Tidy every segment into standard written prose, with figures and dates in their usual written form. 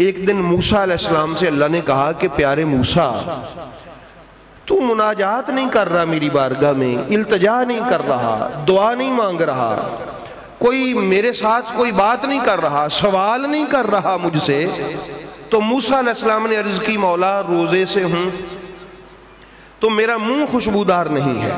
ایک دن موسیٰ علیہ السلام سے اللہ نے کہا کہ پیارے موسیٰ، تو مناجات نہیں کر رہا میری بارگاہ میں، التجا نہیں کر رہا، دعا نہیں مانگ رہا، کوئی میرے ساتھ کوئی بات نہیں کر رہا، سوال نہیں کر رہا مجھ سے۔ تو موسیٰ علیہ السلام نے عرض کی مولا روزے سے ہوں تو میرا منہ خوشبودار نہیں ہے،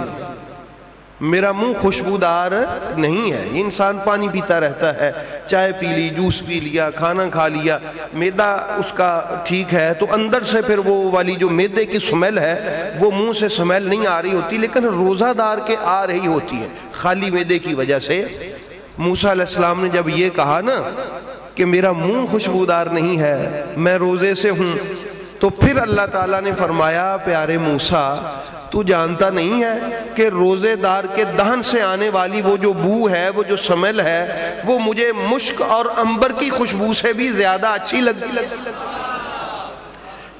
میرا منہ خوشبودار نہیں ہے۔ یہ انسان پانی پیتا رہتا ہے، چائے پی لی، جوس پی لیا، کھانا کھا لیا، معدہ اس کا ٹھیک ہے تو اندر سے پھر وہ والی جو معدے کی سمیل ہے وہ منہ سے سمیل نہیں آ رہی ہوتی، لیکن روزہ دار کے آ رہی ہوتی ہے خالی معدے کی وجہ سے۔ موسیٰ علیہ السلام نے جب یہ کہا نا کہ میرا منہ خوشبودار نہیں ہے، میں روزے سے ہوں، تو پھر اللہ تعالیٰ نے فرمایا پیارے موسیٰ، تو جانتا نہیں ہے کہ روزے دار کے دہن سے آنے والی وہ جو بو ہے، وہ جو سمیل ہے، وہ مجھے مشک اور عنبر کی خوشبو سے بھی زیادہ اچھی لگتی ہے۔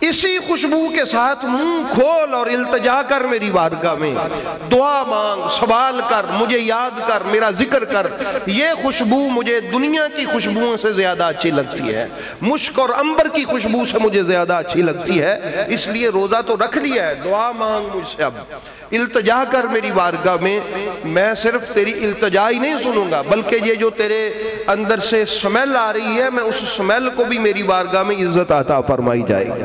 اسی خوشبو کے ساتھ منہ کھول اور التجا کر میری بارگاہ میں، دعا مانگ، سوال کر، مجھے یاد کر، میرا ذکر کر۔ یہ خوشبو مجھے دنیا کی خوشبوؤں سے زیادہ اچھی لگتی ہے، مشک اور عنبر کی خوشبو سے مجھے زیادہ اچھی لگتی ہے، اس لیے روزہ تو رکھ لیا ہے، دعا مانگ مجھ سے، اب التجا کر میری بارگاہ میں۔ میں صرف تیری التجا ہی نہیں سنوں گا، بلکہ یہ جو تیرے اندر سے سمیل آ رہی ہے، میں اس سمیل کو بھی میری بارگاہ میں عزت عطا فرمائی جائے گی۔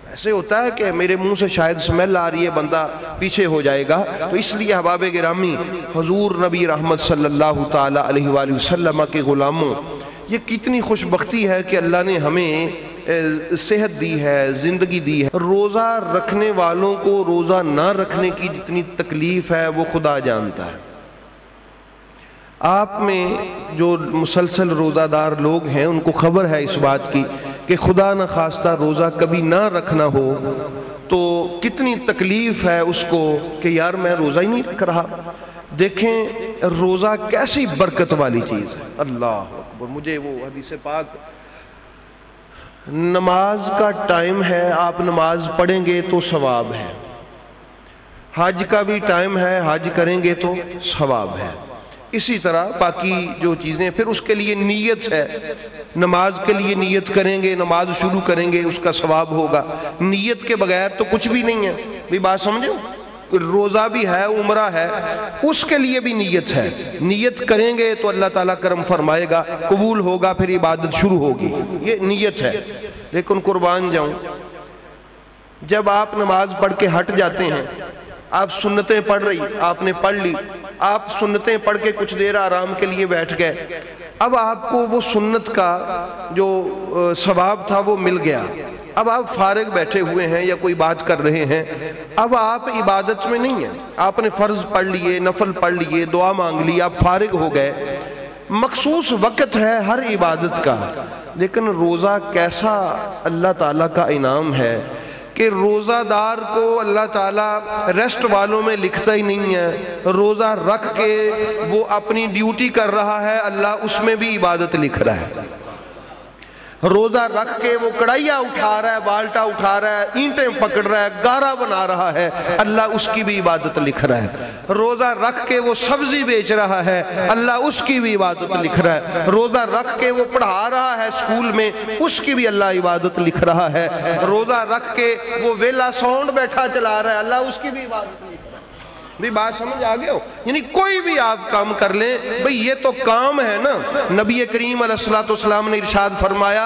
ایسے ہوتا ہے کہ میرے منہ سے شاید سمیل آ رہی ہے، بندہ پیچھے ہو جائے گا، تو اس لیے احباب گرامی، حضور نبی رحمت صلی اللہ تعالی علیہ وآلہ وسلم کے غلاموں، یہ کتنی خوش بختی ہے کہ اللہ نے ہمیں صحت دی ہے، زندگی دی ہے۔ روزہ رکھنے والوں کو روزہ نہ رکھنے کی جتنی تکلیف ہے وہ خدا جانتا ہے۔ آپ میں جو مسلسل روزہ دار لوگ ہیں ان کو خبر ہے اس بات کی کہ خدا نہ خواستہ روزہ کبھی نہ رکھنا ہو تو کتنی تکلیف ہے اس کو کہ یار میں روزہ ہی نہیں رکھ رہا۔ دیکھیں روزہ کیسی برکت والی چیز ہے، اللہ اکبر۔ مجھے وہ حدیث پاک، نماز کا ٹائم ہے، آپ نماز پڑھیں گے تو ثواب ہے، حج کا بھی ٹائم ہے، حج کریں گے تو ثواب ہے، اسی طرح باقی جو چیزیں، پھر اس کے لیے نیت ہے، نماز کے لیے نیت کریں گے، نماز شروع کریں گے اس کا ثواب ہوگا، نیت کے بغیر تو کچھ بھی نہیں ہے، بھی بات سمجھو، روزہ بھی ہے، عمرہ ہے، اس کے لیے بھی نیت ہے، نیت کریں گے تو اللہ تعالیٰ کرم فرمائے گا، قبول ہوگا، پھر عبادت شروع ہوگی، یہ نیت ہے۔ لیکن قربان جاؤں، جب آپ نماز پڑھ کے ہٹ جاتے ہیں، آپ سنتیں پڑھ رہی، آپ نے پڑھ لی، آپ سنتیں پڑھ کے کچھ دیر آرام کے لیے بیٹھ گئے، اب آپ کو وہ سنت کا جو ثواب تھا وہ مل گیا، اب آپ فارغ بیٹھے ہوئے ہیں یا کوئی بات کر رہے ہیں، اب آپ عبادت میں نہیں ہیں، آپ نے فرض پڑھ لیے، نفل پڑھ لیے، دعا مانگ لی، آپ فارغ ہو گئے، مخصوص وقت ہے ہر عبادت کا۔ لیکن روزہ کیسا اللہ تعالیٰ کا انعام ہے کہ روزہ دار کو اللہ تعالیٰ ریسٹ والوں میں لکھتا ہی نہیں ہے، روزہ رکھ کے وہ اپنی ڈیوٹی کر رہا ہے، اللہ اس میں بھی عبادت لکھ رہا ہے۔ روزہ رکھ کے وہ کڑھائیاں اٹھا رہا ہے، بالٹا اٹھا رہا ہے، اینٹیں پکڑ رہا ہے، گارا بنا رہا ہے، اللہ اس کی بھی عبادت لکھ رہا ہے۔ روزہ رکھ کے وہ سبزی بیچ رہا ہے، اللہ اس کی بھی عبادت لکھ رہا ہے۔ روزہ رکھ کے وہ پڑھا رہا ہے اسکول میں، اس کی بھی اللہ عبادت لکھ رہا ہے۔ روزہ رکھ کے وہ ویلا ساؤنڈ بیٹھا چلا رہا ہے، اللہ اس کی بھی عبادت لکھ رہا ہے۔ بھی بات سمجھ آگئے ہو؟ یعنی کوئی بھی آپ کام کر لیں، بھئی یہ تو کام ہے نا۔ نبی کریم علیہ السلام نے ارشاد فرمایا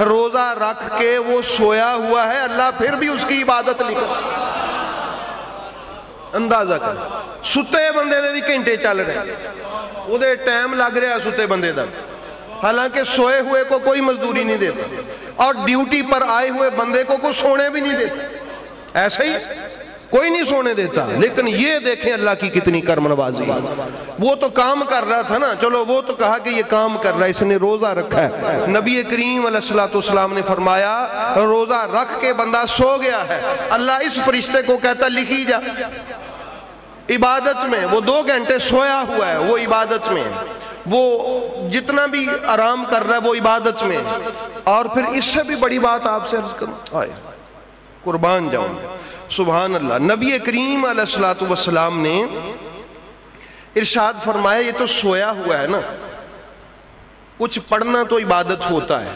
روزہ رکھ کے وہ سویا ہوا ہے، اللہ پھر بھی اس کی عبادت لکھ رہا ہے۔ اندازہ کر، ستے بندے دے بھی گھنٹے چل رہے ہیں، وہ دے ٹائم لگ رہا ہے ستے بندے دا، حالانکہ سوئے ہوئے کو کوئی مزدوری نہیں دیتا، اور ڈیوٹی پر آئے ہوئے بندے کو کوئی سونے بھی نہیں دیتا، ایسا ہی کوئی نہیں سونے دیتا۔ لیکن یہ دیکھیں اللہ کی کتنی کرم نوازی، وہ تو کام کر رہا تھا نا، چلو وہ تو کہا کہ یہ کام کر رہا ہے، اس نے روزہ رکھا ہے۔ نبی کریم علیہ السلام نے فرمایا روزہ رکھ کے بندہ سو گیا ہے، اللہ اس فرشتے کو کہتا لکھی جا، عبادت میں وہ 2 گھنٹے سویا ہوا ہے، وہ عبادت میں، وہ جتنا بھی آرام کر رہا ہے وہ عبادت میں۔ اور پھر اس سے بھی بڑی بات آپ سے عرض کروں، قربان جاؤں، سبحان اللہ، نبی کریم علیہ السلام نے ارشاد فرمایا یہ تو سویا ہوا ہے نا، کچھ پڑھنا تو عبادت ہوتا ہے،